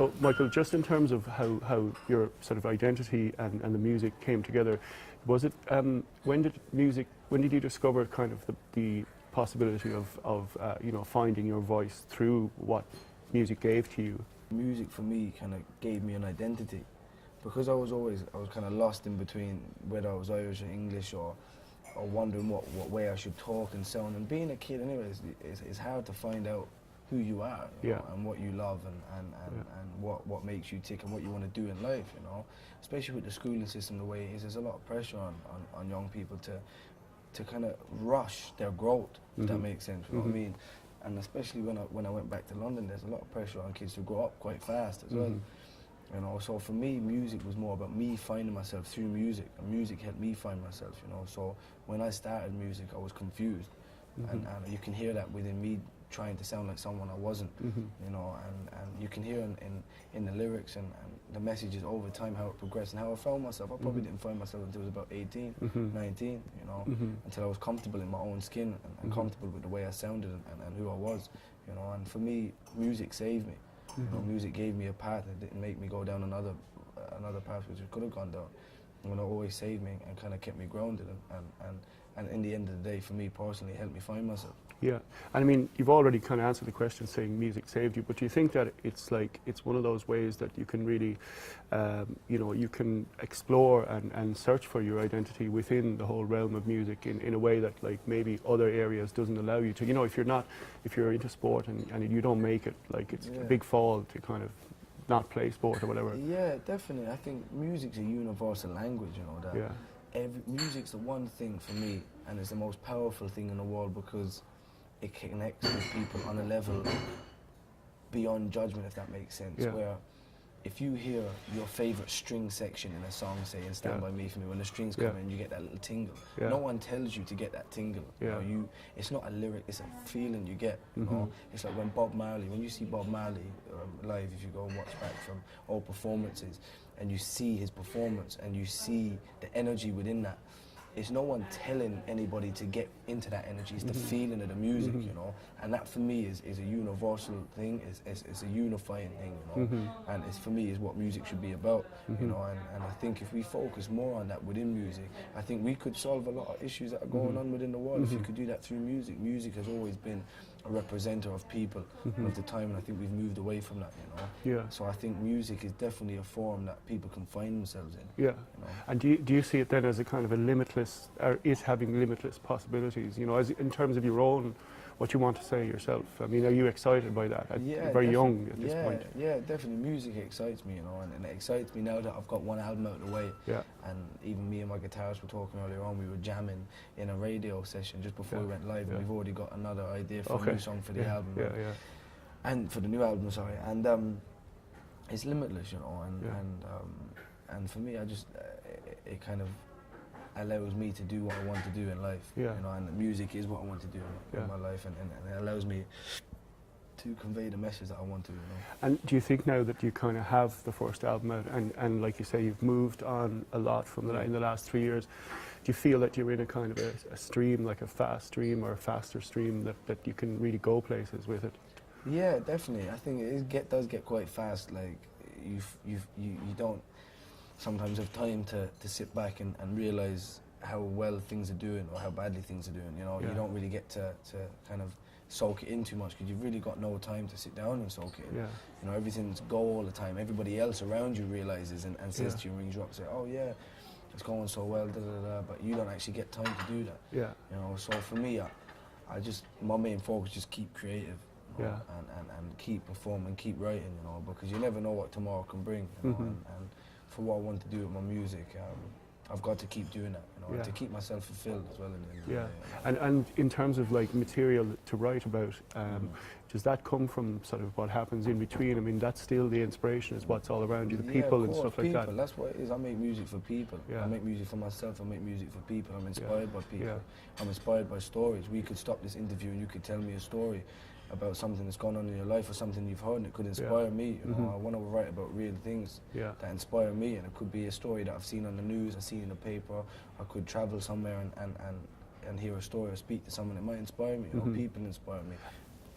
So, Michael, just in terms of how your sort of identity and the music came together, was it when did you discover kind of the possibility of finding your voice through what music gave to you? Music for me kind of gave me an identity, because I was kind of lost in between whether I was Irish or English, or wondering what way I should talk and sound. And being a kid, anyways, it's hard to find out who you are, you know, and what you love, and what makes you tick, and what you want to do in life, you know. Especially with the schooling system the way it is, there's a lot of pressure on young people to kind of rush their growth, if that makes sense, you know what I mean? And especially when I went back to London, there's a lot of pressure on kids to grow up quite fast as well. You know, so for me, music was more about me finding myself through music, and music helped me find myself, you know. So when I started music, I was confused, and you can hear that within me, trying to sound like someone I wasn't, you know, and you can hear in the lyrics and the messages over time how it progressed and how I found myself. I probably didn't find myself until I was about 18, 19, you know, until I was comfortable in my own skin and comfortable with the way I sounded and who I was, you know. And for me, music saved me. You know, music gave me a path that didn't make me go down another path which I could have gone down. You know, it always saved me and kind of kept me grounded, and in the end of the day, for me personally, it helped me find myself. Yeah, and I mean, you've already kind of answered the question saying music saved you, but do you think that it's one of those ways that you can really, you can explore and search for your identity within the whole realm of music in a way that like maybe other areas doesn't allow you to? You know, if you're into sport and you don't make it, like it's a big fall to kind of not play sport or whatever. Yeah, definitely. I think music's a universal language, you know, that music's the one thing for me, and it's the most powerful thing in the world, because it connects with people on a level beyond judgment, if that makes sense. Where if you hear your favourite string section in a song, say in Stand By Me For Me, when the strings come in, you get that little tingle. No one tells you to get that tingle. You know, it's not a lyric, it's a feeling you get. You know? It's like when you see Bob Marley live, if you go and watch back from old performances, and you see his performance, and you see the energy within that, it's no one telling anybody to get into that energy. It's the feeling of the music, you know. And that for me is a universal thing. It's a unifying thing, you know. And it's, for me, is what music should be about, you know. And I think if we focus more on that within music, I think we could solve a lot of issues that are going on within the world. If you could do that through music. Music has always been a representative of people and of the time, and I think we've moved away from that, you know. So I think music is definitely a form that people can find themselves in. You know? And do you see it then as a kind of a limitless, or is having limitless possibilities, you know, as in terms of your own, what you want to say yourself? I mean, are you excited by that? You're very young at this point. Yeah, definitely. Music excites me, you know, and it excites me now that I've got one album out of the way. And even me and my guitarist were talking earlier on, we were jamming in a radio session just before we went live, and we've already got another idea for a new song for the album. And for the new album, sorry. And it's limitless, you know, and for me, I just, it kind of allows me to do what I want to do in life, you know, and the music is what I want to do in my life, and it allows me to convey the message that I want to, you know. And do you think now that you kind of have the first album out, and like you say, you've moved on a lot from in the last 3 years, do you feel that you're in a kind of a stream, like a fast stream or a faster stream, that you can really go places with it? Yeah, definitely. I think it does get quite fast. Like you don't sometimes have time to sit back and realise how well things are doing or how badly things are doing. You know, you don't really get to kind of soak it in too much, because you've really got no time to sit down and soak it in. You know, everything's go all the time. Everybody else around you realises and says to you, rings you up, say, oh yeah, it's going so well, but you don't actually get time to do that. You know, so for me, I just, my main focus is just keep creative. You know, and keep performing, keep writing, you know, because you never know what tomorrow can bring, you know, and for what I want to do with my music, I've got to keep doing that, you know, and to keep myself fulfilled as well. And in terms of like material to write about, does that come from sort of what happens in between? I mean, that's still the inspiration, is what's all around you, the people and stuff like that. That's what it is. I make music for people. I make music for myself. I make music for people. I'm inspired by people. I'm inspired by stories. We could stop this interview and you could tell me a story about something that's gone on in your life or something you've heard, and it could inspire me. You know, I want to write about real things that inspire me, and it could be a story that I've seen on the news, I've seen in the paper. I could travel somewhere and hear a story or speak to someone that might inspire me. You know, people inspire me.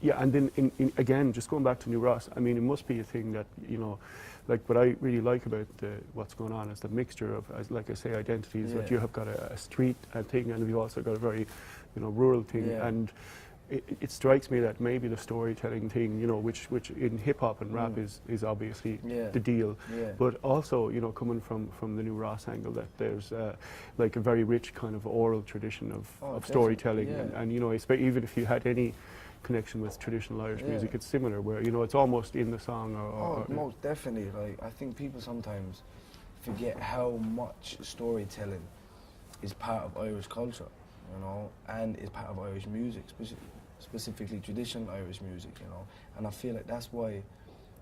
Yeah, and then again, just going back to New Ross, I mean, it must be a thing that, you know, like what I really like about what's going on is the mixture of, as like I say, identities. That you have got a street thing, and you've also got a very, you know, rural thing. And it strikes me that maybe the storytelling thing, you know, which in hip hop and rap is obviously the deal, but also, you know, coming from the New Ross angle, that there's like a very rich kind of oral tradition of storytelling, and you know, even if you had any connection with traditional Irish music, it's similar, where, you know, it's almost in the song. Or most definitely. Like, I think people sometimes forget how much storytelling is part of Irish culture, you know, and is part of Irish music, specifically traditional Irish music, you know. And I feel like that's why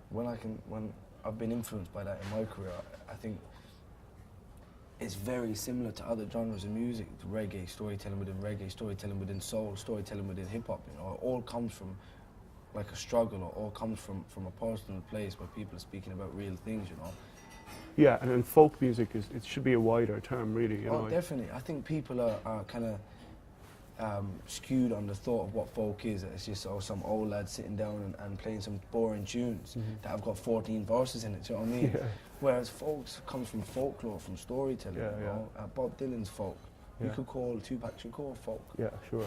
when I've been influenced by that in my career, I think it's very similar to other genres of music, reggae, storytelling within reggae, storytelling within soul, storytelling within hip-hop, you know. It all comes from like a struggle, or all comes from a personal place where people are speaking about real things, you know. Yeah, and then folk music it should be a wider term, really, you know. Definitely. I think people are kind of skewed on the thought of what folk is. It's just some old lad sitting down and playing some boring tunes that have got 14 verses in it, do you know what I mean? Whereas folk comes from folklore, from storytelling, you know. Bob Dylan's folk. We could call Tupac Shakur folk. Yeah, sure.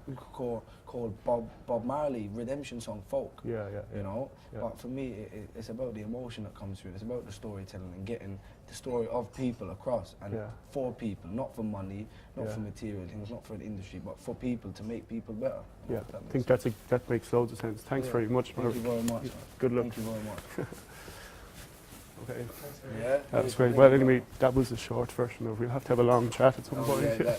We could call Bob Marley Redemption Song folk. You know. But for me, it's about the emotion that comes through. It's about the storytelling and getting the story of people across, and for people, not for money, not for material things, not for the industry, but for people, to make people better. Yeah, I think that makes loads of sense. Thanks very much, Mark. Thank you very much. Good luck. Thank you very much. Okay. Yeah, That was great. Well, anyway, that was a short version of. We'll have to have a long chat at some point. Yeah,